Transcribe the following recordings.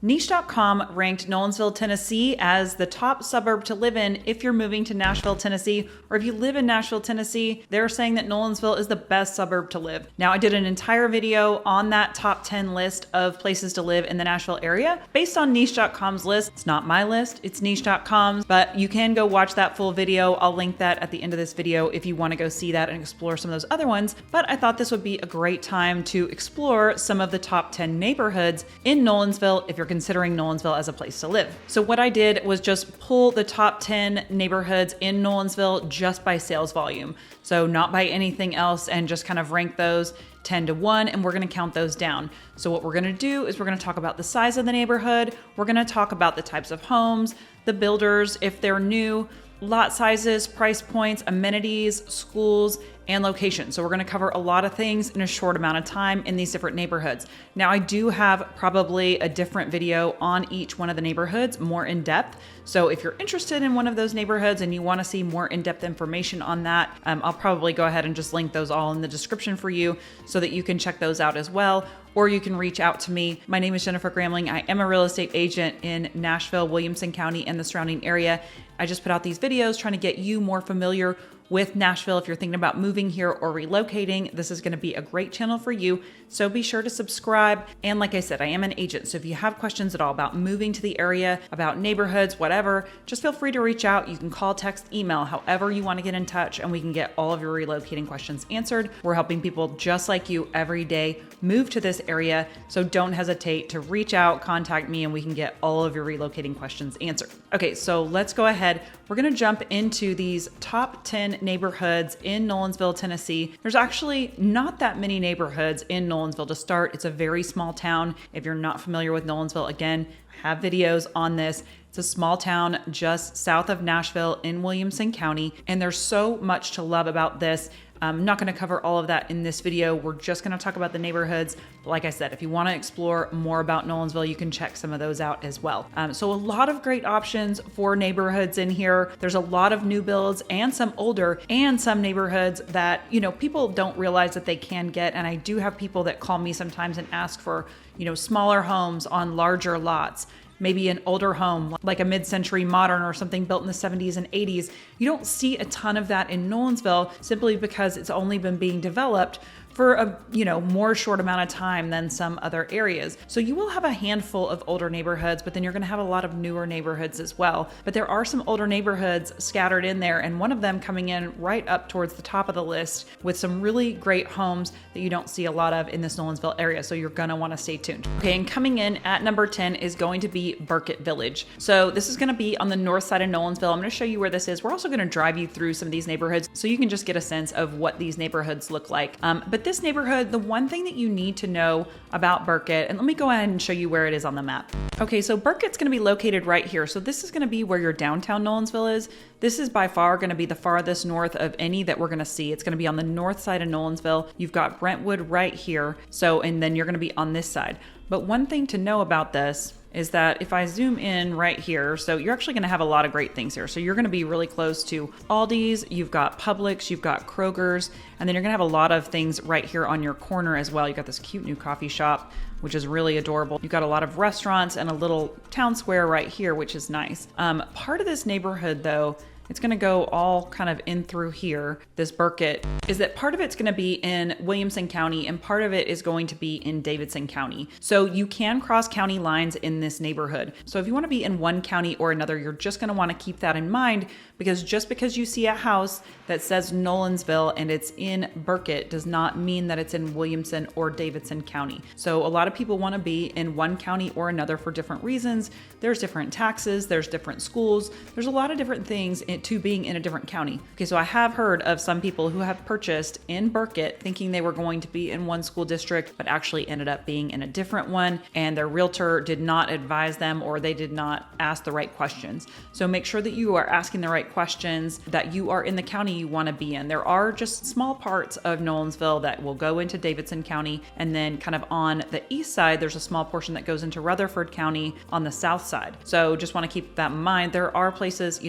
Niche.com ranked Nolensville, Tennessee as the top suburb to live in if you're moving to Nashville, Tennessee, or if you live in Nashville, Tennessee, they're saying that Nolensville is the best suburb to live. Now, I did an entire video on that top 10 list of places to live in the Nashville area based on Niche.com's list. It's not my list, it's Niche.com's, but you can go watch that full video. I'll link that at the end of this video if you want to go see that and explore some of those other ones. But I thought this would be a great time to explore some of the top 10 neighborhoods in Nolensville if you're considering Nolensville as a place to live. So what I did was just pull the top 10 neighborhoods in Nolensville just by sales volume. So not by anything else, and just kind of rank those 10 to 1, and we're going to count those down. So what we're going to do is we're going to talk about the size of the neighborhood. We're going to talk about the types of homes, the builders, if they're new, lot sizes, price points, amenities, schools, and location. So we're going to cover a lot of things in a short amount of time in these different neighborhoods. Now, I do have probably a different video on each one of the neighborhoods, more in depth. So if you're interested in one of those neighborhoods and you want to see more in-depth information on that, I'll probably go ahead and just link those all in the description for you so that you can check those out as well. Or you can reach out to me. My name is Jennifer Gramling. I am a real estate agent in Nashville, Williamson County, and the surrounding area. I just put out these videos trying to get you more familiar with Nashville. If you're thinking about moving here or relocating, this is going to be a great channel for you. So be sure to subscribe. And like I said, I am an agent. So if you have questions at all about moving to the area, about neighborhoods, whatever, just feel free to reach out. You can call, text, email, however you want to get in touch, and we can get all of your relocating questions answered. We're helping people just like you every day move to this area. So don't hesitate to reach out, contact me, and we can get all of your relocating questions answered. Okay, so let's go ahead. We're going to jump into these top 10 neighborhoods in Nolensville, Tennessee. There's actually not that many neighborhoods in Nolensville to start. It's a very small town. If you're not familiar with Nolensville, again, I have videos on this. It's a small town just south of Nashville in Williamson County, and there's so much to love about this. I'm not going to cover all of that in this video. We're just going to talk about the neighborhoods. But like I said, if you want to explore more about Nolensville, you can check some of those out as well. So a lot of great options for neighborhoods in here. There's a lot of new builds and some older, and some neighborhoods that, you know, people don't realize that they can get. And I do have people that call me sometimes and ask for, you know, smaller homes on larger lots. Maybe an older home, like a mid-century modern or something built in the 70s and 80s. You don't see a ton of that in Nolensville simply because it's only been being developed for a more short amount of time than some other areas. So you will have a handful of older neighborhoods, but then you're gonna have a lot of newer neighborhoods as well. But there are some older neighborhoods scattered in there, and one of them coming in right up towards the top of the list with some really great homes that you don't see a lot of in this Nolensville area. So you're gonna wanna stay tuned. Okay, and coming in at number 10 is going to be Burkett Village. So this is gonna be on the north side of Nolensville. I'm gonna show you where this is. We're also gonna drive you through some of these neighborhoods so you can just get a sense of what these neighborhoods look like. But this neighborhood, the one thing that you need to know about Burkett, and let me go ahead and show you where it is on the map. Okay, so Burkett's going to be located right here. So this is going to be where your downtown Nolensville is. This is by far going to be the farthest north of any that we're going to see. It's going to be on the north side of Nolensville. You've got Brentwood right here. So, and then you're going to be on this side. But one thing to know about this is that if I zoom in right here, so you're actually gonna have a lot of great things here. So you're gonna be really close to Aldi's, you've got Publix, you've got Kroger's, and then you're gonna have a lot of things right here on your corner as well. You got this cute new coffee shop, which is really adorable. You've got a lot of restaurants and a little town square right here, which is nice. Part of this neighborhood though, it's going to go all kind of in through here, this Burkett, is that part of it's going to be in Williamson County and part of it is going to be in Davidson County. So you can cross county lines in this neighborhood. So if you want to be in one county or another, you're just going to want to keep that in mind, because just because you see a house that says Nolensville and it's in Burkett does not mean that it's in Williamson or Davidson County. So a lot of people want to be in one county or another for different reasons. There's different taxes, there's different schools, there's a lot of different things to being in a different county. Okay, so I have heard of some people who have purchased in Burkett thinking they were going to be in one school district, but actually ended up being in a different one, and their realtor did not advise them or they did not ask the right questions. So make sure that you are asking the right questions, that you are in the county you want to be in. There are just small parts of Nolensville that will go into Davidson County, and then kind of on the east side, there's a small portion that goes into Rutherford County on the south side. So just want to keep that in mind. There are places,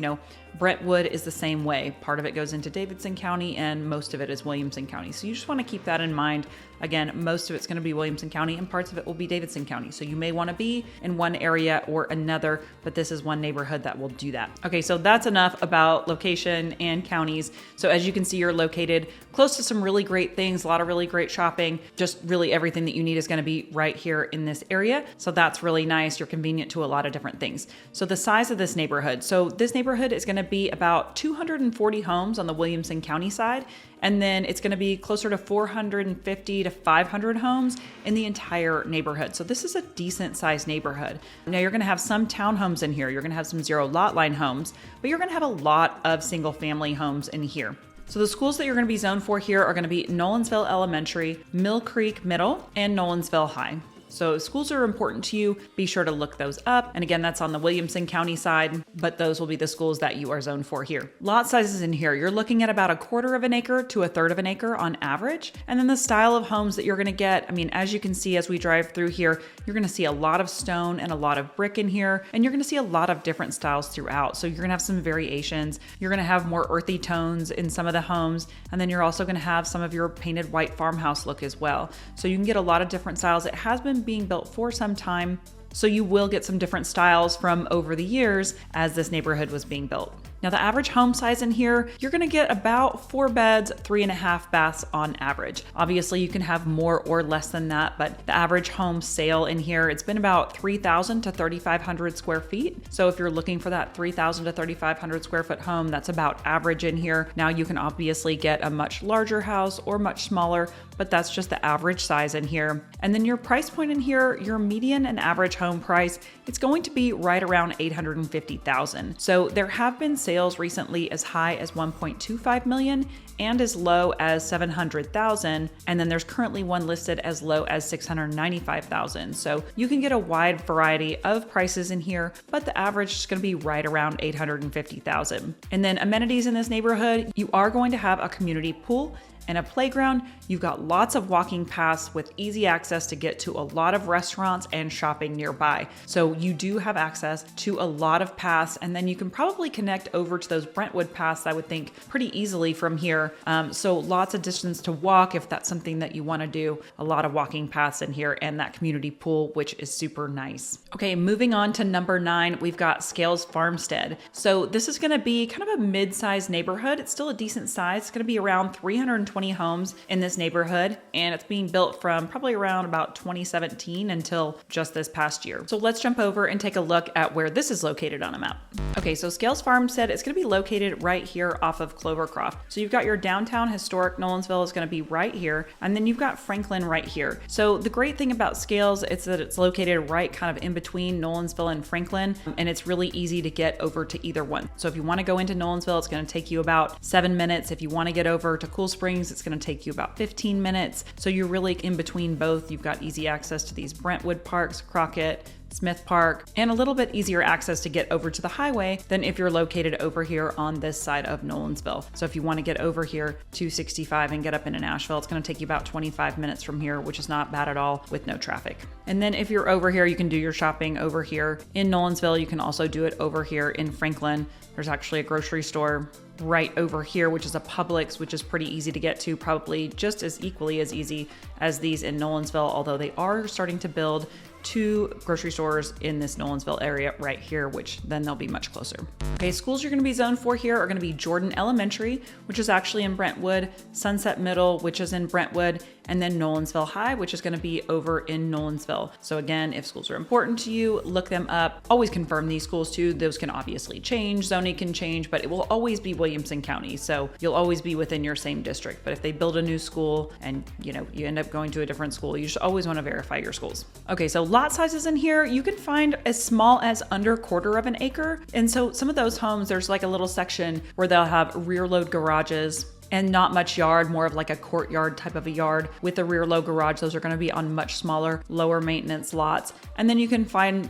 Brentwood is the same way. Part of it goes into Davidson County and most of it is Williamson County. So you just want to keep that in mind. Again, most of it's going to be Williamson County and parts of it will be Davidson County. So you may want to be in one area or another, but this is one neighborhood that will do that. Okay, so that's enough about location and counties. So as you can see, you're located close to some really great things, a lot of really great shopping. Just really everything that you need is going to be right here in this area. So that's really nice. You're convenient to a lot of different things. So the size of this neighborhood. So this neighborhood is going to be about 240 homes on the Williamson County side. And then it's going to be closer to 450 to 500 homes in the entire neighborhood. So this is a decent sized neighborhood. Now you're going to have some townhomes in here. You're going to have some zero lot line homes, but you're going to have a lot of single family homes in here. So the schools that you're going to be zoned for here are going to be Nolensville Elementary, Mill Creek Middle, and Nolensville High. So if schools are important to you, be sure to look those up. And again, that's on the Williamson County side, but those will be the schools that you are zoned for here. Lot sizes in here, you're looking at about 1/4 of an acre to 1/3 of an acre on average. And then the style of homes that you're going to get, I mean, as you can see, as we drive through here, you're going to see a lot of stone and a lot of brick in here. And you're going to see a lot of different styles throughout. So you're going to have some variations. You're going to have more earthy tones in some of the homes. And then you're also going to have some of your painted white farmhouse look as well. So you can get a lot of different styles. It has been being built for some time, so you will get some different styles from over the years as this neighborhood was being built. Now the average home size in here, you're gonna get about 4 beds, 3.5 baths on average. Obviously you can have more or less than that, but the average home sale in here, it's been about 3,000 to 3,500 square feet. So if you're looking for that 3,000 to 3,500 square foot home, that's about average in here. Now you can obviously get a much larger house or much smaller, but that's just the average size in here. And then your price point in here, your median and average home price, it's going to be right around $850,000. So there have been sales recently as high as 1.25 million and as low as 700,000. And then there's currently one listed as low as 695,000. So you can get a wide variety of prices in here, but the average is going to be right around 850,000. And then amenities in this neighborhood, you are going to have a community pool and a playground. You've got lots of walking paths with easy access to get to a lot of restaurants and shopping nearby. So you do have access to a lot of paths, and then you can probably connect over to those Brentwood paths, I would think, pretty easily from here. So lots of distance to walk if that's something that you want to do. A lot of walking paths in here and that community pool, which is super nice. Okay, moving on to number 9, we've got Scales Farmstead. So this is going to be kind of a mid-sized neighborhood. It's still a decent size. It's going to be around 320 homes in this neighborhood, and it's being built from probably around about 2017 until just this past year. So let's jump over and take a look at where this is located on a map. Okay, so Scales Farmstead is going to be located right here off of Clovercroft. So you've got your downtown historic Nolensville is going to be right here, and then you've got Franklin right here. So the great thing about Scales is that it's located right kind of in between Nolensville and Franklin, and it's really easy to get over to either one. So if you want to go into Nolensville, it's going to take you about 7 minutes. If you want to get over to Cool Springs, it's going to take you about 15 minutes. So you're really in between both. You've got easy access to these Brentwood parks, Crockett, Smith Park, and a little bit easier access to get over to the highway than if you're located over here on this side of Nolensville. So if you want to get over here to 65 and get up into Nashville, it's going to take you about 25 minutes from here, which is not bad at all with no traffic. And then if you're over here, you can do your shopping over here in Nolensville. You can also do it over here in Franklin. There's actually a grocery store right over here, which is a Publix, which is pretty easy to get to, probably just as equally as easy as these in Nolensville, although they are starting to build 2 grocery stores in this Nolensville area right here, which then they'll be much closer. Okay, schools you're going to be zoned for here are going to be Jordan Elementary, which is actually in Brentwood, Sunset Middle, which is in Brentwood, and then Nolensville High, which is going to be over in Nolensville. So again, if schools are important to you, look them up. Always confirm these schools too. Those can obviously change, zoning can change, but it will always be Williamson County. So you'll always be within your same district. But if they build a new school and you end up going to a different school, you should always want to verify your schools. Okay, so lot sizes in here, you can find as small as under 1/4 of an acre. And so some of those homes, there's like a little section where they'll have rear load garages and not much yard, more of like a courtyard type of a yard with a rear load garage. Those are going to be on much smaller, lower maintenance lots. And then you can find,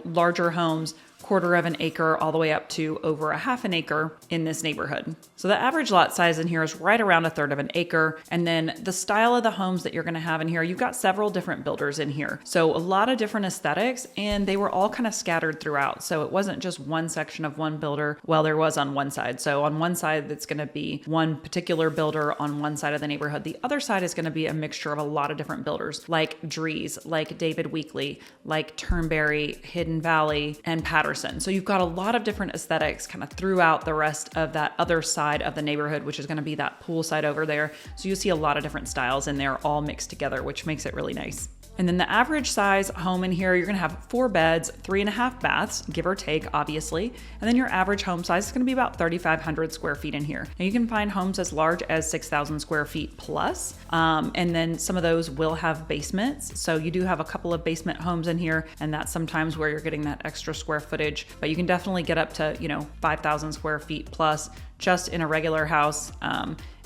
larger homes quarter of an acre all the way up to over a half an acre in this neighborhood. So the average lot size in here is right around a third of an acre. And then the style of the homes that you're going to have in here, you've got several different builders in here. So a lot of different aesthetics, and they were all kind of scattered throughout. So it wasn't just one section of one builder. Well, there was on one side. So on one side, it's going to be one particular builder on one side of the neighborhood. The other side is going to be a mixture of a lot of different builders, like Drees, like David Weekley, like Turnberry, Hidden Valley, and Patterson. So you've got a lot of different aesthetics kind of throughout the rest of that other side of the neighborhood, which is going to be that pool side over there. So you see a lot of different styles in there all mixed together, which makes it really nice. And then the average size home in here, you're going to have 4 beds, 3.5 baths, give or take, obviously. And then your average home size is going to be about 3,500 square feet in here. Now you can find homes as large as 6,000 square feet plus. And then some of those will have basements. So you do have a couple of basement homes in here, and that's sometimes where you're getting that extra square footage. But you can definitely get up to, 5,000 square feet plus just in a regular house.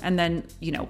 And then,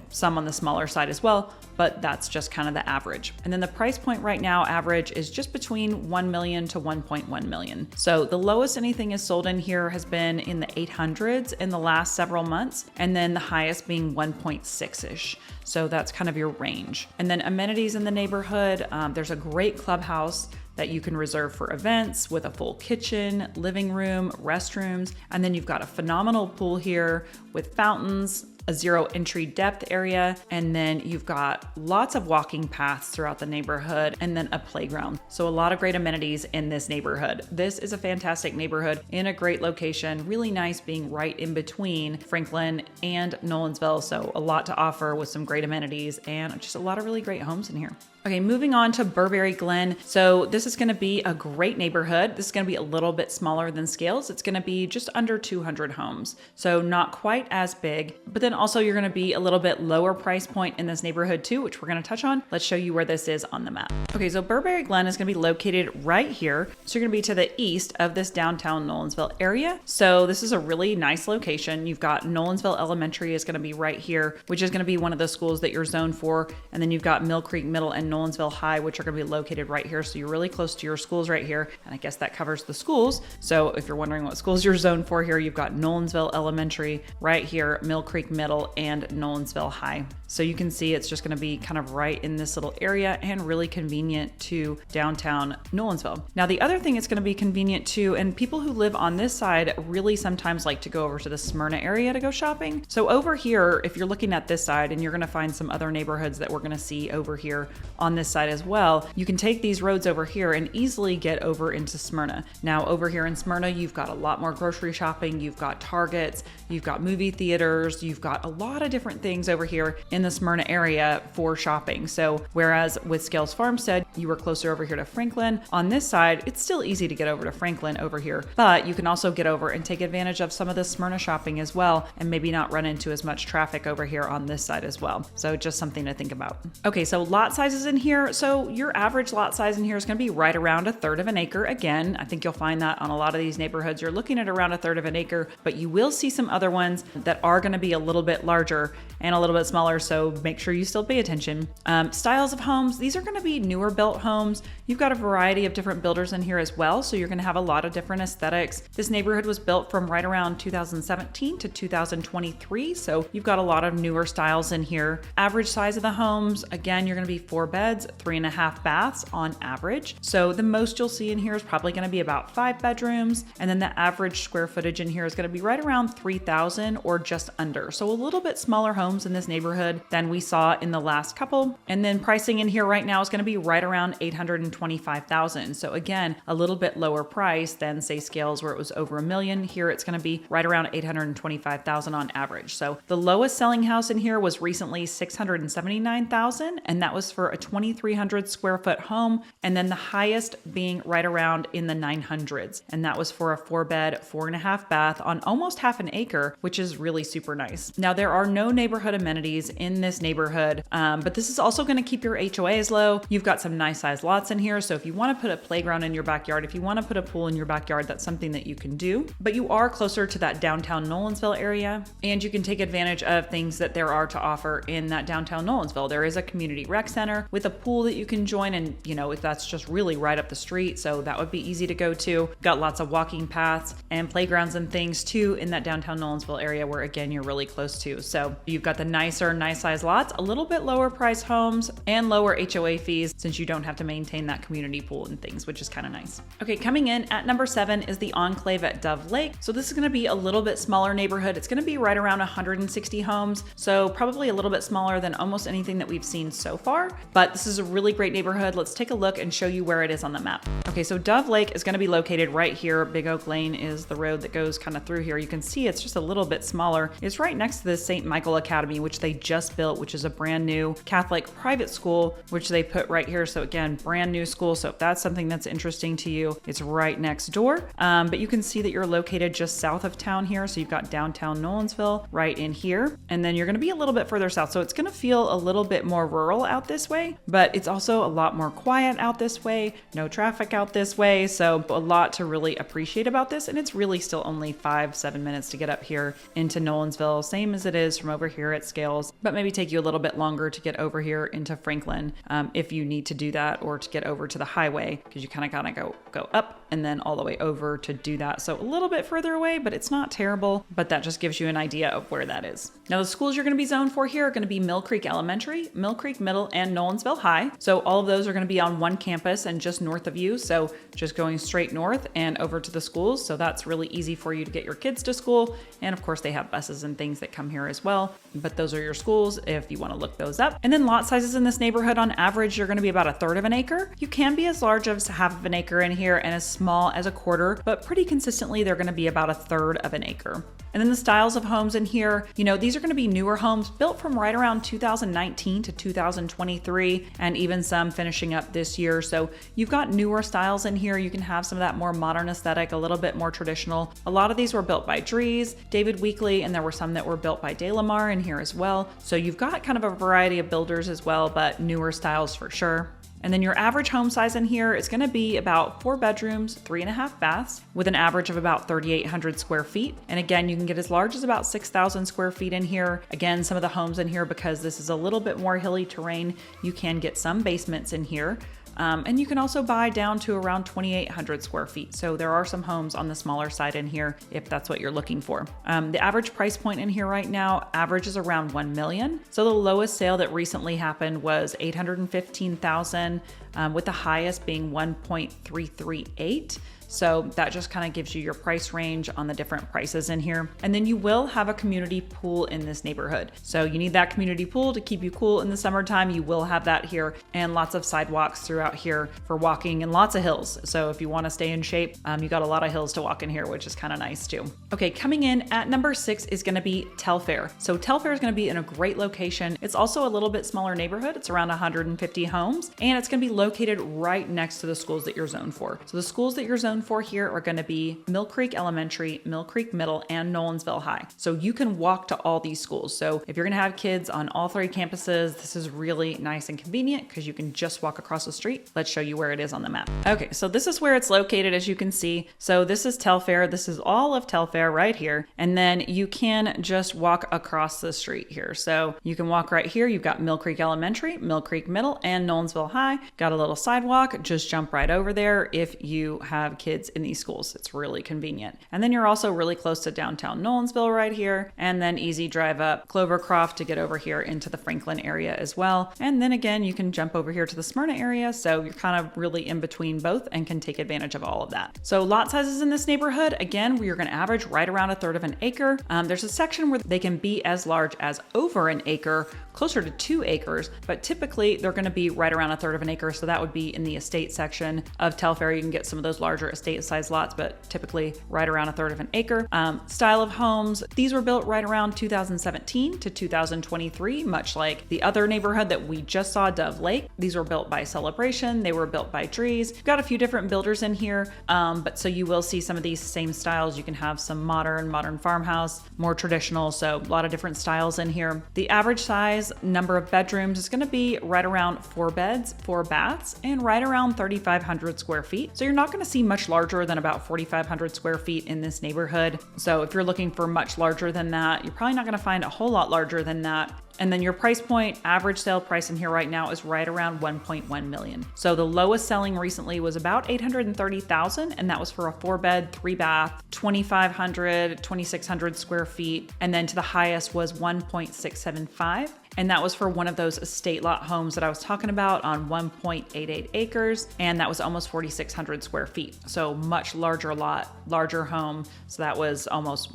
some on the smaller side as well, but that's just kind of the average. And then the price point right now, average, is just between 1 million to 1.1 million. So the lowest anything is sold in here has been in the 800s in the last several months, and then the highest being 1.6-ish. So that's kind of your range. And then amenities in the neighborhood, there's a great clubhouse that you can reserve for events with a full kitchen, living room, restrooms, and then you've got a phenomenal pool here with fountains, a 0 entry depth area, and then you've got lots of walking paths throughout the neighborhood, and then a playground. So a lot of great amenities in this neighborhood. This is a fantastic neighborhood in a great location, really nice being right in between Franklin and Nolensville. So a lot to offer with some great amenities and just a lot of really great homes in here. Okay, moving on to Burberry Glenn. So this is going to be a great neighborhood. This is going to be a little bit smaller than Scales. It's going to be just under 200 homes. So not quite as big, but then also you're going to be a little bit lower price point in this neighborhood too, which we're going to touch on. Let's show you where this is on the map. Okay, so Burberry Glenn is going to be located right here. So you're going to be to the east of this downtown Nolensville area. So this is a really nice location. You've got Nolensville Elementary is going to be right here, which is going to be one of the schools that you're zoned for. And then you've got Mill Creek Middle and Nolensville High, which are going to be located right here. So you're really close to your schools right here. And I guess that covers the schools. So if you're wondering what schools you're zoned for here, you've got Nolensville Elementary right here, Mill Creek Middle, and Nolensville High. So you can see it's just going to be kind of right in this little area and really convenient to downtown Nolensville. Now, the other thing it's going to be convenient to, and people who live on this side really sometimes like to go over to the Smyrna area to go shopping. So over here, if you're looking at this side, and you're going to find some other neighborhoods that we're going to see over here on this side as well, you can take these roads over here and easily get over into Smyrna. Now, over here in Smyrna, you've got a lot more grocery shopping, you've got Targets, you've got movie theaters, you've got a lot of different things over here in the Smyrna area for shopping. So whereas with Scales Farmstead, you were closer over here to Franklin, on this side, it's still easy to get over to Franklin over here, but you can also get over and take advantage of some of the Smyrna shopping as well, and maybe not run into as much traffic over here on this side as well. So just something to think about. Okay, so lot sizes in here. So your average lot size in here is going to be right around a third of an acre. Again, I think you'll find that on a lot of these neighborhoods, you're looking at around a third of an acre, but you will see some other ones that are going to be a little bit larger and a little bit smaller. So make sure you still pay attention. Styles of homes, these are going to be newer built homes. You've got a variety of different builders in here as well. So you're going to have a lot of different aesthetics. This neighborhood was built from right around 2017 to 2023. So you've got a lot of newer styles in here. Average size of the homes, again, you're going to be 4 beds, 3.5 baths on average. So the most you'll see in here is probably going to be about 5 bedrooms. And then the average square footage in here is going to be right around 3,000 or just under. So a little bit smaller homes in this neighborhood than we saw in the last couple. And then pricing in here right now is going to be right around $825,000. So again, a little bit lower price than say Scales where it was over $1 million. Here it's going to be right around $825,000 on average. So the lowest selling house in here was recently $679,000, and that was for a 2,300 square foot home. And then the highest being right around in the 900s, and that was for a 4-bed, 4.5 bath on almost half an acre, which is really super nice. Now there are no neighborhood amenities in this neighborhood, but this is also going to keep your HOAs low. You've got some nice sized lots in here. So if you want to put a playground in your backyard, if you want to put a pool in your backyard, that's something that you can do. But you are closer to that downtown Nolensville area, and you can take advantage of things that there are to offer in that downtown Nolensville. There is a community rec center with a pool that you can join, and if that's just really right up the street, so that would be easy to go to. Got lots of walking paths and playgrounds and things too in that downtown Nolensville area, where again you're really close to. So you've got the nice size lots, a little bit lower price homes, and lower HOA fees since you don't have to maintain that community pool and things, which is kind of nice. Okay, coming in at number 7 is the Enclave at Dove Lake. So this is going to be a little bit smaller neighborhood. It's going to be right around 160 homes, so probably a little bit smaller than almost anything that we've seen so far, but this is a really great neighborhood. Let's take a look and show you where it is on the map. Okay, so Dove Lake is going to be located right here. Big Oak Lane is the road that goes kind of through here. You can see it's just a little bit smaller. It's right next to the St. Michael Academy, which they just built, which is a brand new Catholic private school, which they put right here. So again, brand new school. So if that's something that's interesting to you, it's right next door. But you can see that you're located just south of town here. So you've got downtown Nolensville right in here. And then you're going to be a little bit further south. So it's going to feel a little bit more rural out this way, but it's also a lot more quiet out this way. No traffic out this way. So a lot to really appreciate about this. And it's really still only 5-7 minutes to get up here into Nolensville, same as it is from over here at Scales, but maybe take you a little bit longer to get over here into Franklin if you need to do that, or to get over to the highway, because you kind of gotta go up and then all the way over to do that. So a little bit further away, but it's not terrible, but that just gives you an idea of where that is. Now the schools you're going to be zoned for here are going to be Mill Creek Elementary, Mill Creek Middle, and Nolensville High. So all of those are going to be on one campus and just north of you. So just going straight north and over to the schools. So that's really easy for you to get your kids to school. And of course they have buses and things that come here as well, but those are your schools if you want to look those up. And then lot sizes in this neighborhood, on average, you're going to be about 1/3 of an acre. You can be as large as 1/2 of an acre in here and as small as 1/4, but pretty consistently they're going to be about 1/3 of an acre. And then the styles of homes in here, these are going to be newer homes built from right around 2019 to 2023, and even some finishing up this year. So you've got newer styles in here. You can have some of that more modern aesthetic, a little bit more traditional. A lot of these were built by Dries, David Weekley, and there were some that were built by De Lamar in here as well. So you've got kind of a variety of builders as well, but newer styles for sure. And then your average home size in here is going to be about 4 bedrooms, 3.5 baths, with an average of about 3,800 square feet. And again, you can get as large as about 6,000 square feet in here. Again, some of the homes in here, because this is a little bit more hilly terrain, you can get some basements in here. And you can also buy down to around 2,800 square feet. So there are some homes on the smaller side in here if that's what you're looking for. The average price point in here right now averages around $1 million. So the lowest sale that recently happened was $815,000, with the highest being $1.338. So that just kind of gives you your price range on the different prices in here. And then you will have a community pool in this neighborhood. So you need that community pool to keep you cool in the summertime. You will have that here, and lots of sidewalks throughout here for walking, and lots of hills. So if you want to stay in shape, you got a lot of hills to walk in here, which is kind of nice too. Okay, coming in at number 6 is going to be Telfair. So Telfair is going to be in a great location. It's also a little bit smaller neighborhood. It's around 150 homes, and it's going to be located right next to the schools that you're zoned for. So the schools that you're zoned for here are going to be Mill Creek Elementary, Mill Creek Middle, and Nolensville High. So you can walk to all these schools. So if you're going to have kids on all 3 campuses, this is really nice and convenient because you can just walk across the street. Let's show you where it is on the map. Okay, so this is where it's located, as you can see. So this is Telfair. This is all of Telfair right here. And then you can just walk across the street here. So you can walk right here. You've got Mill Creek Elementary, Mill Creek Middle, and Nolensville High. Got a little sidewalk. Just jump right over there if you have kids in these schools. It's really convenient. And then you're also really close to downtown Nolensville right here, and then easy drive up Clovercroft to get over here into the Franklin area as well. And then again, you can jump over here to the Smyrna area. So you're kind of really in between both and can take advantage of all of that. So lot sizes in this neighborhood, again, we're going to average right around 1/3 of an acre. There's a section where they can be as large as over an acre, closer to 2 acres, but typically they're going to be right around 1/3 of an acre. So that would be in the estate section of Telfair. You can get some of those larger estate size lots, but typically right around 1/3 of an acre. Style of homes, these were built right around 2017 to 2023, much like the other neighborhood that we just saw, Dove Lake. These were built by Celebration. They were built by Dries. You've got a few different builders in here, but so you will see some of these same styles. You can have some modern farmhouse, more traditional, so a lot of different styles in here. The average size number of bedrooms is going to be right around 4 beds, 4 baths. baths and right around 3,500 square feet. So you're not going to see much larger than about 4,500 square feet in this neighborhood. So if you're looking for much larger than that, you're probably not going to find a whole lot larger than that. And then your price point, average sale price in here right now is right around 1.1 million. So the lowest selling recently was about 830,000, and that was for a 4-bed, 3-bath, 2,500, 2,600 square feet. And then to the highest was 1.675. And that was for one of those estate lot homes that I was talking about on 1.88 acres. And that was almost 4,600 square feet. So much larger lot, larger home. So that was almost,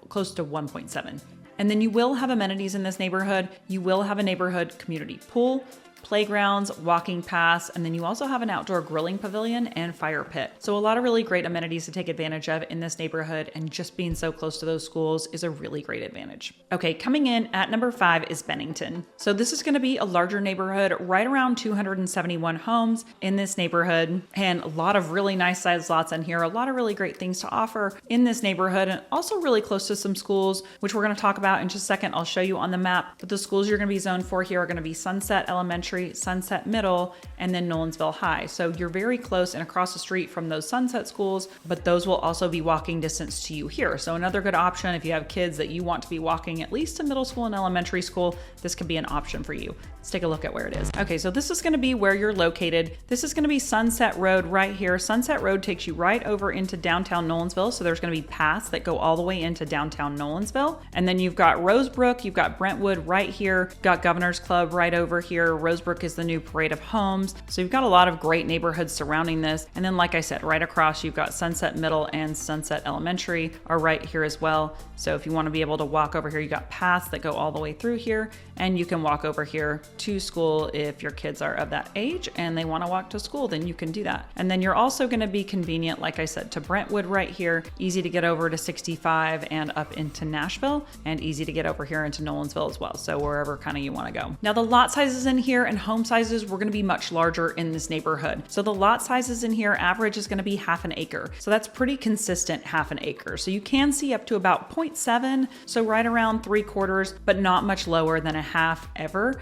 close to 1.7. And then you will have amenities in this neighborhood. You will have a neighborhood community pool, playgrounds, walking paths, and then you also have an outdoor grilling pavilion and fire pit. So a lot of really great amenities to take advantage of in this neighborhood, and just being so close to those schools is a really great advantage. Okay, coming in at number 5 is Bennington. So this is going to be a larger neighborhood, right around 271 homes in this neighborhood, and a lot of really nice sized lots in here, a lot of really great things to offer in this neighborhood, and also really close to some schools, which we're going to talk about in just a second. I'll show you on the map, but the schools you're going to be zoned for here are going to be Sunset Elementary, Sunset Middle, and then Nolensville High. So you're very close and across the street from those Sunset schools, but those will also be walking distance to you here. So another good option if you have kids that you want to be walking at least to middle school and elementary school, this could be an option for you. Let's take a look at where it is. Okay, so this is going to be where you're located. This is going to be Sunset Road right here. Sunset Road takes you right over into downtown Nolensville. So there's going to be paths that go all the way into downtown Nolensville. And then you've got Rosebrook, you've got Brentwood right here, you've got Governor's Club right over here. Rosebrook is the new parade of homes. So you've got a lot of great neighborhoods surrounding this. And then like I said, right across, you've got Sunset Middle and Sunset Elementary are right here as well. So if you want to be able to walk over here, you got paths that go all the way through here, and you can walk over here to school if your kids are of that age and they want to walk to school, then you can do that. And then you're also going to be convenient, like I said, to Brentwood right here, easy to get over to 65 and up into Nashville, and easy to get over here into Nolensville as well. So wherever kind of you want to go. Now the lot sizes in here and home sizes were going to be much larger in this neighborhood. So the lot sizes in here average is going to be half an acre. So that's pretty consistent, half an acre. So you can see up to about 0.7, so right around 3/4, but not much lower than a half ever.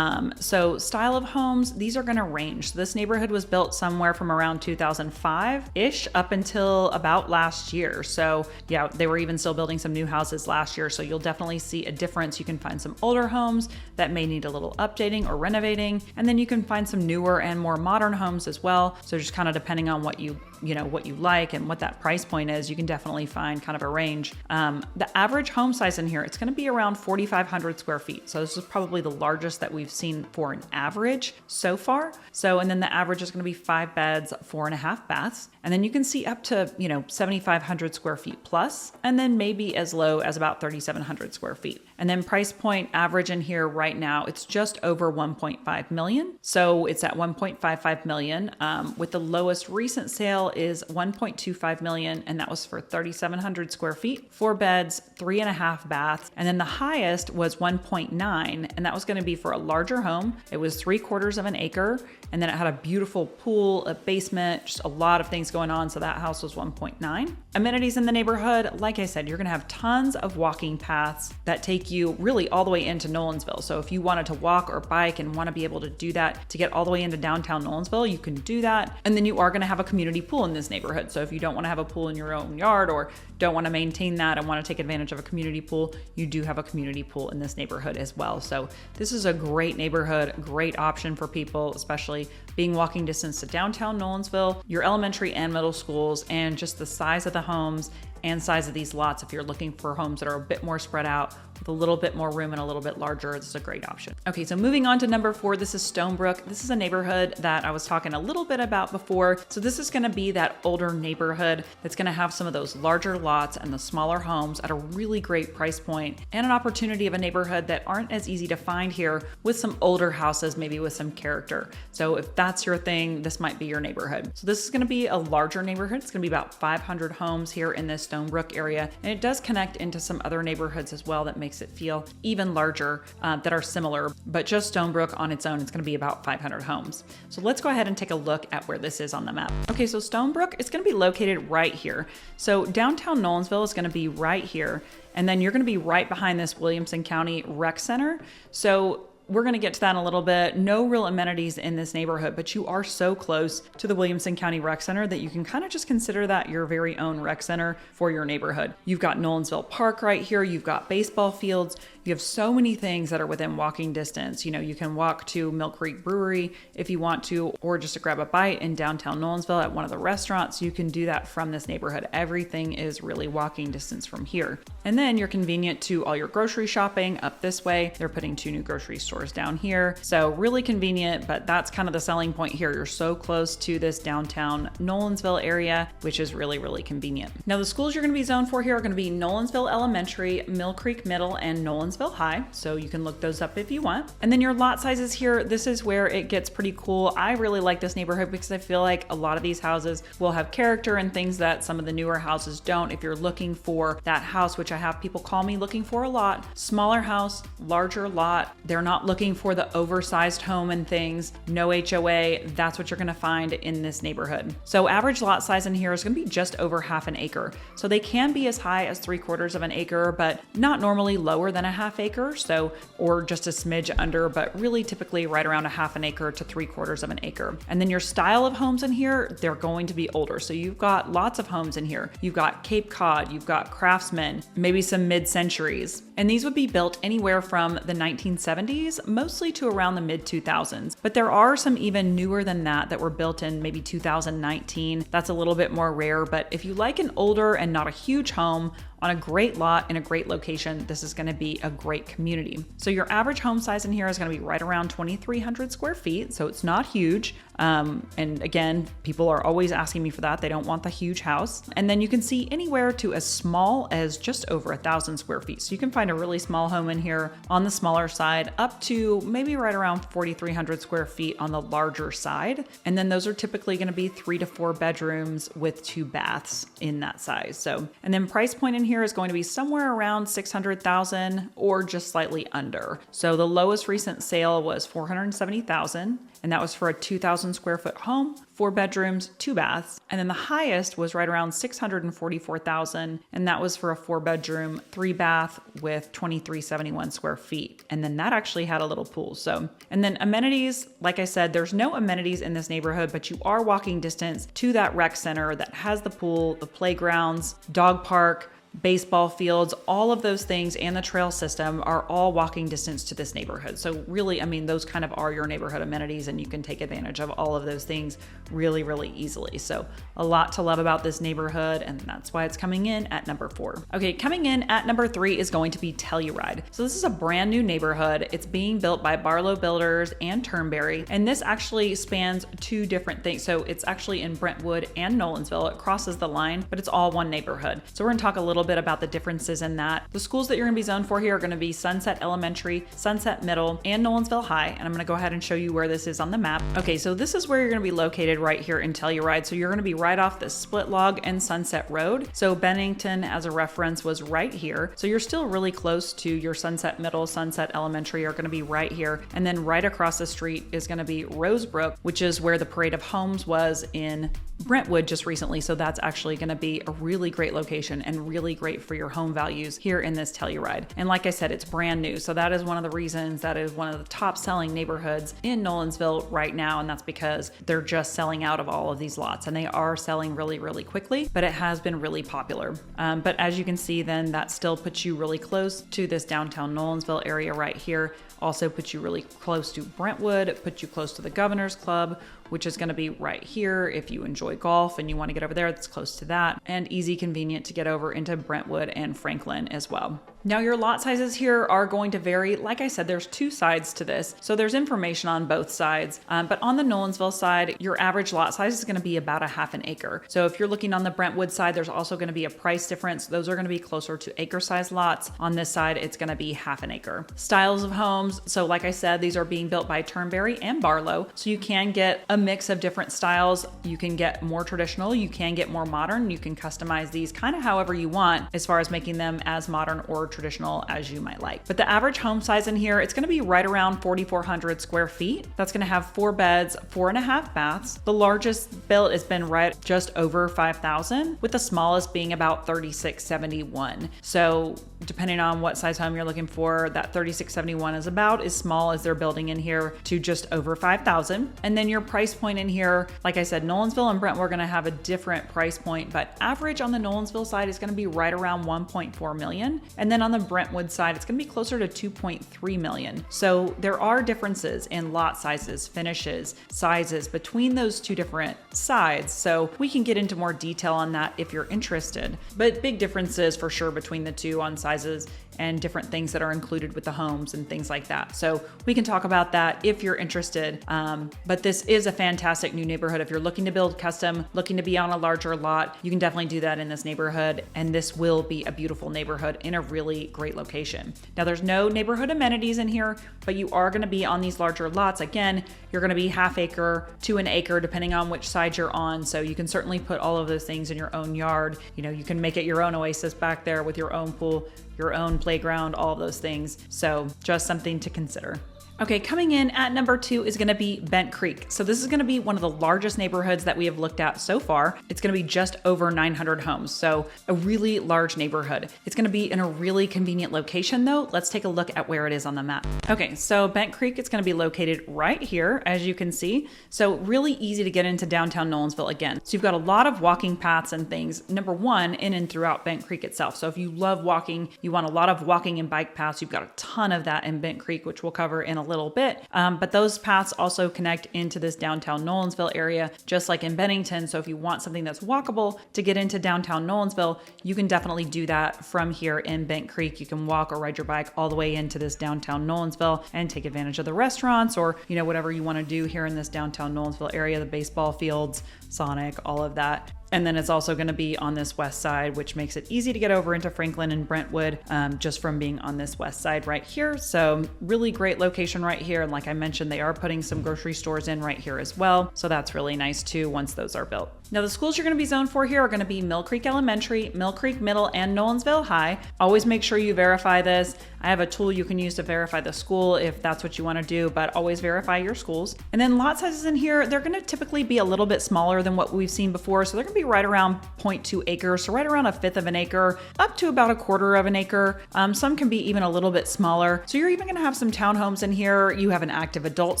So style of homes, these are going to range. So this neighborhood was built somewhere from around 2005-ish up until about last year. So yeah, they were even still building some new houses last year. So you'll definitely see a difference. You can find some older homes that may need a little updating or renovating. And then you can find some newer and more modern homes as well. So just kind of depending on what you like and what that price point is, you can definitely find kind of a range. The average home size in here, it's going to be around 4,500 square feet. So this is probably the largest that we've seen for an average so far. So, and then the average is going to be 5 beds, 4.5 baths. And then you can see up to, 7,500 square feet plus, and then maybe as low as about 3,700 square feet. And then price point average in here right now, it's just over 1.5 million. So it's at 1.55 million, with the lowest recent sale is 1.25 million, and that was for 3,700 square feet, 4 beds, 3.5 baths. And then the highest was 1.9, and that was going to be for a larger home. It was 3/4 of an acre, and then it had a beautiful pool, a basement, just a lot of things going on. So that house was 1.9. Amenities in the neighborhood, like I said, you're going to have tons of walking paths that take you really all the way into Nolensville. So if you wanted to walk or bike and want to be able to do that to get all the way into downtown Nolensville, you can do that. And then you are going to have a community pool in this neighborhood. So if you don't want to have a pool in your own yard or don't want to maintain that and want to take advantage of a community pool, you do have a community pool in this neighborhood as well. So this is a great neighborhood, great option for people, especially being walking distance to downtown Nolensville, your elementary and middle schools, and just the size of the homes and size of these lots. If you're looking for homes that are a bit more spread out with a little bit more room and a little bit larger, this is a great option. Okay, so moving on to number 4, this is Stonebrook. This is a neighborhood that I was talking a little bit about before. So this is going to be that older neighborhood that's going to have some of those larger lots and the smaller homes at a really great price point, and an opportunity of a neighborhood that aren't as easy to find here, with some older houses, maybe with some character. So if that's your thing, this might be your neighborhood. So this is going to be a larger neighborhood. It's going to be about 500 homes here in this Stonebrook area, and it does connect into some other neighborhoods as well that makes it feel even larger, that are similar, but just Stonebrook on its own, it's going to be about 500 homes. So let's go ahead and take a look at where this is on the map. Okay, so Stonebrook, it's going to be located right here. So downtown Nolensville is going to be right here, and then you're going to be right behind this Williamson County Rec Center. So we're going to get to that in a little bit. No real amenities in this neighborhood, but you are so close to the Williamson County Rec Center that you can kind of just consider that your very own rec center for your neighborhood. You've got Nolensville Park right here. You've got baseball fields. You have so many things that are within walking distance. You know, you can walk to Mill Creek Brewery if you want to, or just to grab a bite in downtown Nolensville at one of the restaurants. You can do that from this neighborhood. Everything is really walking distance from here. And then you're convenient to all your grocery shopping up this way. They're putting 2 new grocery stores down here. So really convenient, but that's kind of the selling point here. You're so close to this downtown Nolensville area, which is really, really convenient. Now, the schools you're going to be zoned for here are going to be Nolensville Elementary, Mill Creek Middle, and Nolensville High. So you can look those up if you want. And then your lot sizes here, this is where it gets pretty cool. I really like this neighborhood because I feel like a lot of these houses will have character and things that some of the newer houses don't. If you're looking for that house, which I have people call me looking for a lot, smaller house, larger lot. They're not looking for the oversized home and things, no HOA. That's what you're going to find in this neighborhood. So average lot size in here is going to be just over half an acre. So they can be as high as 3/4 of an acre, but not normally lower than a half acre. So, or just a smidge under, but really typically right around a half an acre to 3/4 of an acre. And then your style of homes in here, they're going to be older. So you've got lots of homes in here. You've got Cape Cod, you've got Craftsman, maybe some mid-centuries. And these would be built anywhere from the 1970s, mostly to around the mid-2000s. But there are some even newer than that were built in maybe 2019. That's a little bit more rare, but if you like an older and not a huge home, on a great lot in a great location, this is going to be a great community. So your average home size in here is going to be right around 2,300 square feet. So it's not huge. And again, people are always asking me for that. They don't want the huge house. And then you can see anywhere to as small as just over 1,000 square feet. So you can find a really small home in here on the smaller side up to maybe right around 4,300 square feet on the larger side. And then those are typically going to be 3 to 4 bedrooms with 2 baths in that size. So, and then price point in here is going to be somewhere around 600,000 or just slightly under. So the lowest recent sale was 470,000, and that was for a 2,000 square foot home, 4 bedrooms, 2 baths. And then the highest was right around 644,000, and that was for a 4 bedroom, 3 bath with 2,371 square feet. And then that actually had a little pool. So, and then amenities, like I said, there's no amenities in this neighborhood, but you are walking distance to that rec center that has the pool, the playgrounds, dog park, baseball fields, all of those things, and the trail system are all walking distance to this neighborhood. So really, I mean, those kind of are your neighborhood amenities, and you can take advantage of all of those things really, really easily. So a lot to love about this neighborhood, and that's why it's coming in at number 4. Okay, coming in at number 3 is going to be Telluride. So this is a brand new neighborhood. It's being built by Barlow Builders and Turnberry, and this actually spans 2 different things. So it's actually in Brentwood and Nolensville. It crosses the line, but it's all one neighborhood. So we're gonna talk a little bit about the differences in that. The schools that you're going to be zoned for here are going to be Sunset Elementary, Sunset Middle, and Nolensville High. And I'm going to go ahead and show you where this is on the map. Okay, so this is where you're going to be located right here in Telluride. So you're going to be right off the Split Log and Sunset Road. So Bennington, as a reference, was right here. So you're still really close to your Sunset Middle, Sunset Elementary are going to be right here. And then right across the street is going to be Rosebrook, which is where the Parade of Homes was in Brentwood just recently. So that's actually going to be a really great location and really great for your home values here in this Telluride. And like I said, it's brand new. So that is one of the reasons that is one of the top selling neighborhoods in Nolensville right now. And that's because they're just selling out of all of these lots, and they are selling really, really quickly, but it has been really popular. But as you can see, then that still puts you really close to this downtown Nolensville area right here. Also puts you really close to Brentwood, puts you close to the Governor's Club, which is going to be right here. If you enjoy golf and you want to get over there, it's close to that, and easy, convenient to get over into Brentwood and Franklin as well. Now your lot sizes here are going to vary. Like I said, there's 2 sides to this. So there's information on both sides. But on the Nolensville side, your average lot size is going to be about a half an acre. So if you're looking on the Brentwood side, there's also going to be a price difference. Those are going to be closer to acre size lots. On this side, it's going to be half an acre. Styles of homes. So like I said, these are being built by Turnberry and Barlow. So you can get a mix of different styles. You can get more traditional, you can get more modern. You can customize these kind of however you want as far as making them as modern or traditional as you might like. But the average home size in here, it's gonna be right around 4,400 square feet. That's gonna have 4 beds, 4.5 baths. The largest built has been right just over 5,000, with the smallest being about 3,671. So depending on what size home you're looking for, that 3,671 is about as small as they're building in here to just over 5,000. And then your price point in here, like I said, Nolensville and Brentwood are gonna have a different price point, but average on the Nolensville side is gonna be right around 1.4 million. And then on the Brentwood side, it's gonna be closer to 2.3 million. So there are differences in lot sizes, finishes, sizes between those two different sides. So we can get into more detail on that if you're interested, but big differences for sure between the two on sizes and different things that are included with the homes and things like that. So we can talk about that if you're interested. But this is a fantastic new neighborhood. If you're looking to build custom, looking to be on a larger lot, you can definitely do that in this neighborhood. And this will be a beautiful neighborhood in a really great location. Now there's no neighborhood amenities in here, but you are gonna be on these larger lots. Again, you're gonna be half acre to an acre, depending on which side you're on. So you can certainly put all of those things in your own yard. You know, you can make it your own oasis back there with your own pool, your own playground, all of those things. So just something to consider. Okay, coming in at number 2 is gonna be Bent Creek. So this is gonna be one of the largest neighborhoods that we have looked at so far. It's gonna be just over 900 homes, so a really large neighborhood. It's gonna be in a really convenient location though. Let's take a look at where it is on the map. Okay, so Bent Creek, it's gonna be located right here, as you can see. So really easy to get into downtown Nolensville again. So you've got a lot of walking paths and things, number one, in and throughout Bent Creek itself. So if you love walking, you want a lot of walking and bike paths, you've got a ton of that in Bent Creek, which we'll cover in a little bit. But those paths also connect into this downtown Nolensville area, just like in Bennington. So if you want something that's walkable to get into downtown Nolensville, you can definitely do that from here in Bent Creek. You can walk or ride your bike all the way into this downtown Nolensville and take advantage of the restaurants or, you know, whatever you want to do here in this downtown Nolensville area, the baseball fields, Sonic, all of that. And then it's also going to be on this west side, which makes it easy to get over into Franklin and Brentwood just from being on this west side right here. So really great location right here. And like I mentioned, they are putting some grocery stores in right here as well. So that's really nice too once those are built. Now the schools you're going to be zoned for here are going to be Mill Creek Elementary, Mill Creek Middle, and Nolensville High. Always make sure you verify this. I have a tool you can use to verify the school if that's what you want to do, but always verify your schools. And then lot sizes in here, they're going to typically be a little bit smaller than what we've seen before. So they're going to be right around 0.2 acres, so right around 1/5 of an acre, up to about 1/4 of an acre. Some can be even a little bit smaller. So you're even going to have some townhomes in here. You have an active adult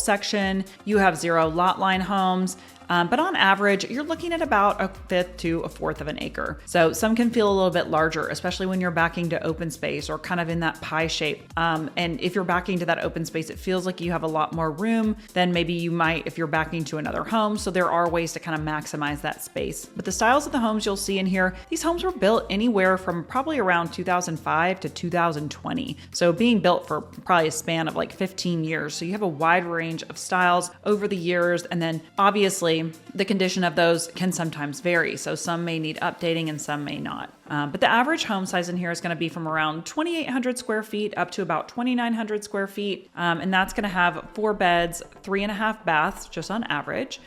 section. You have 0 lot line homes. But on average, you're looking at about 1/5 to 1/4 of an acre. So some can feel a little bit larger, especially when you're backing to open space or kind of in that pie shape. And if you're backing to that open space, it feels like you have a lot more room than maybe you might if you're backing to another home. So there are ways to kind of maximize that space. But the styles of the homes you'll see in here, these homes were built anywhere from probably around 2005 to 2020. So being built for probably a span of like 15 years. So you have a wide range of styles over the years. And then obviously, the condition of those can sometimes vary. So some may need updating and some may not. But the average home size in here is going to be from around 2,800 square feet up to about 2,900 square feet. And that's going to have 4 beds, 3.5 baths, just on average,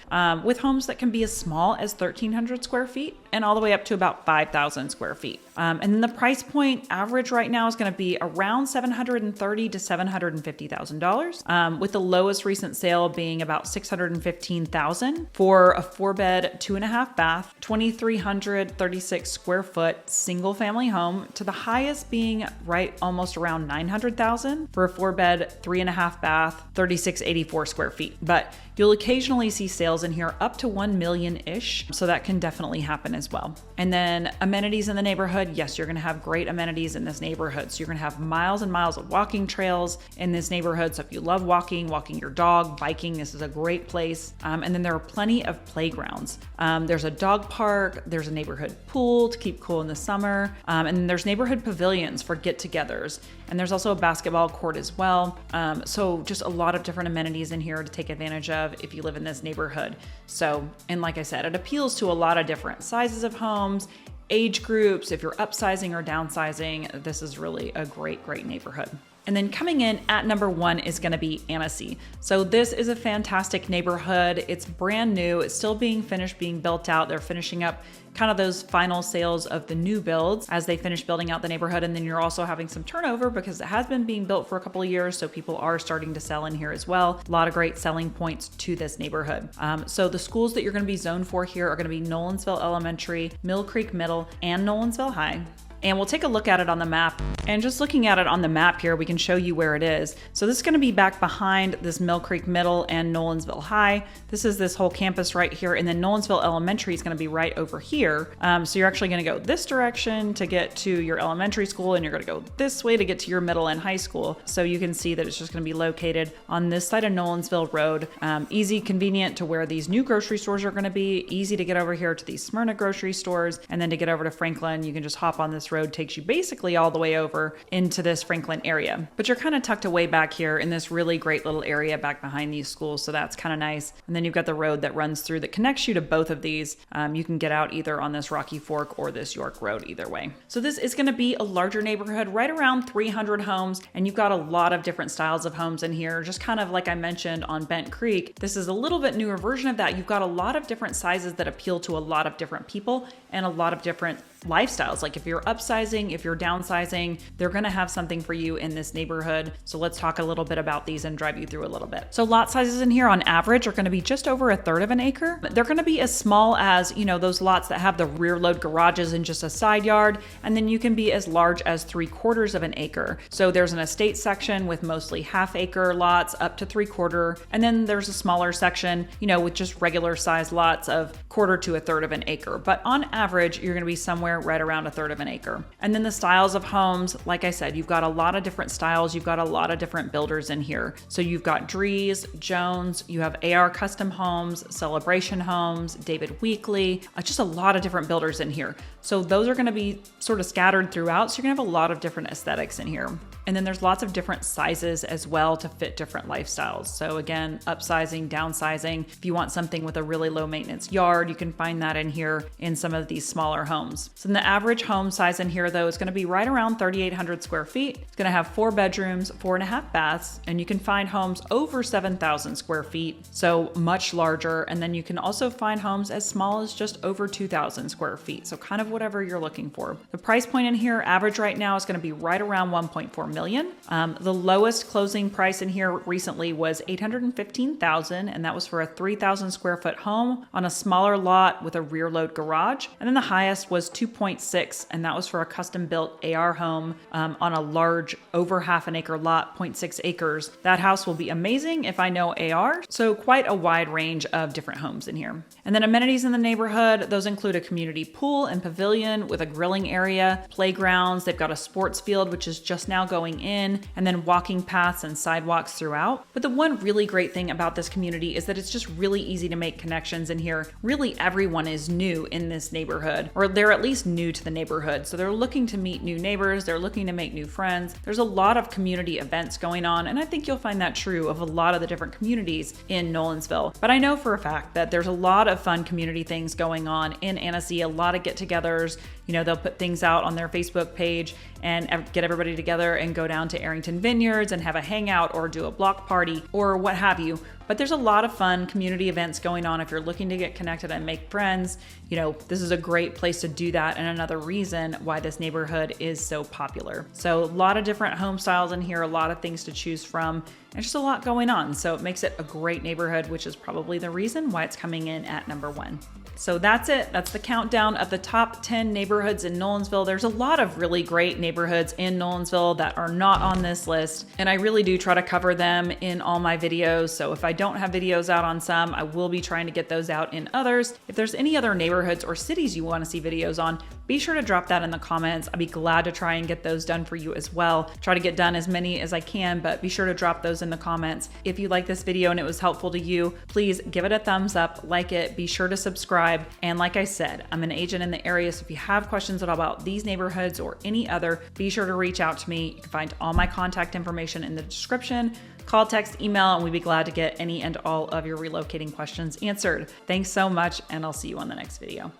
with homes that can be as small as 1,300 square feet and all the way up to about 5,000 square feet. And then the price point average right now is going to be around $730,000 to $750,000, with the lowest recent sale being about $615,000 for a 4-bed, 2.5 bath, 2,336 square foot single family home, to the highest being right almost around $900,000 for a 4-bed, 3.5 bath, 3,684 square feet. But you'll occasionally see sales in here up to 1 million-ish, so that can definitely happen as well. And then amenities in the neighborhood, yes, you're going to have great amenities in this neighborhood. So you're going to have miles and miles of walking trails in this neighborhood. So if you love walking your dog, biking, this is a great place. And then there are plenty of playgrounds. There's a dog park, there's a neighborhood pool to keep cool in the summer, and then there's neighborhood pavilions for get-togethers. And there's also a basketball court as well. So just a lot of different amenities in here to take advantage of if you live in this neighborhood. So, and like I said, it appeals to a lot of different sizes of homes, age groups. If you're upsizing or downsizing, this is really a great, great neighborhood. And then coming in at number 1 is going to be Ansy. So this is a fantastic neighborhood. It's brand new. It's still being finished, being built out. They're finishing up kind of those final sales of the new builds as they finish building out the neighborhood. And then you're also having some turnover because it has been being built for a couple of years. So people are starting to sell in here as well. A lot of great selling points to this neighborhood. So the schools that you're going to be zoned for here are going to be Nolensville Elementary, Mill Creek Middle, and Nolensville High. And we'll take a look at it on the map. And just looking at it on the map here, we can show you where it is. So this is going to be back behind this Mill Creek Middle and Nolensville High. This is this whole campus right here. And then Nolensville Elementary is going to be right over here. So you're actually going to go this direction to get to your elementary school, and you're going to go this way to get to your middle and high school. So you can see that it's just going to be located on this side of Nolensville Road. Easy, convenient to where these new grocery stores are going to be. Easy to get over here to these Smyrna grocery stores. And then to get over to Franklin, you can just hop on this road, takes you basically all the way over into this Franklin area. But you're kind of tucked away back here in this really great little area back behind these schools. So that's kind of nice. And then you've got the road that runs through that connects you to both of these. You can get out either on this Rocky Fork or this York Road either way. So this is going to be a larger neighborhood, right around 300 homes. And you've got a lot of different styles of homes in here. Just kind of like I mentioned on Bent Creek, this is a little bit newer version of that. You've got a lot of different sizes that appeal to a lot of different people and a lot of different lifestyles. Like if you're upsizing, if you're downsizing, they're going to have something for you in this neighborhood. So let's talk a little bit about these and drive you through a little bit. So lot sizes in here on average are going to be just over 1/3 of an acre. They're going to be as small as, you know, those lots that have the rear load garages and just a side yard. And then you can be as large as 3/4 of an acre. So there's an estate section with mostly 1/2 acre lots up to 3/4. And then there's a smaller section, you know, with just regular size lots of 1/4 to 1/3 of an acre. But on average, you're going to be somewhere right around 1/3 of an acre. And then the styles of homes, like I said, you've got a lot of different styles. You've got a lot of different builders in here. So you've got Drees, Jones, you have AR Custom Homes, Celebration Homes, David Weekley, just a lot of different builders in here. So those are going to be sort of scattered throughout. So you're going to have a lot of different aesthetics in here. And then there's lots of different sizes as well to fit different lifestyles. So again, upsizing, downsizing. If you want something with a really low maintenance yard, you can find that in here in some of these smaller homes. So the average home size in here though is going to be right around 3,800 square feet. It's going to have 4 bedrooms, 4.5 baths, and you can find homes over 7,000 square feet. So much larger. And then you can also find homes as small as just over 2,000 square feet. So kind of whatever you're looking for. The price point in here, average right now, is going to be right around 1.4 million. The lowest closing price in here recently was $815,000, and that was for a 3,000 square foot home on a smaller lot with a rear load garage. And then the highest was 2.6, and that was for a custom built AR home on a large over 1/2 an acre lot, 0.6 acres. That house will be amazing if I know AR. So quite a wide range of different homes in here. And then amenities in the neighborhood, those include a community pool and pavilion with a grilling area, playgrounds. They've got a sports field, which is just now going in, and then walking paths and sidewalks throughout. But the one really great thing about this community is that it's just really easy to make connections in here. Really, everyone is new in this neighborhood, or they're at least new to the neighborhood. So they're looking to meet new neighbors. They're looking to make new friends. There's a lot of community events going on, and I think you'll find that true of a lot of the different communities in Nolensville. But I know for a fact that there's a lot of fun community things going on in Ansy, a lot of get-togethers. You know, they'll put things out on their Facebook page and get everybody together and go down to Arrington Vineyards and have a hangout or do a block party or what have you. But there's a lot of fun community events going on. If you're looking to get connected and make friends, you know, this is a great place to do that, and another reason why this neighborhood is so popular. So a lot of different home styles in here, a lot of things to choose from, and just a lot going on. So it makes it a great neighborhood, which is probably the reason why it's coming in at number 1. So that's it. That's the countdown of the top 10 neighborhoods in Nolensville. There's a lot of really great neighborhoods in Nolensville that are not on this list, and I really do try to cover them in all my videos. So if I don't have videos out on some, I will be trying to get those out in others. If there's any other neighborhoods or cities you want to see videos on, be sure to drop that in the comments. I'd be glad to try and get those done for you as well. Try to get done as many as I can, but be sure to drop those in the comments. If you like this video and it was helpful to you, please give it a thumbs up, like it, be sure to subscribe. And like I said, I'm an agent in the area, so if you have questions at all about these neighborhoods or any other, be sure to reach out to me. You can find all my contact information in the description. Call, text, email, and we'd be glad to get any and all of your relocating questions answered. Thanks so much, and I'll see you on the next video.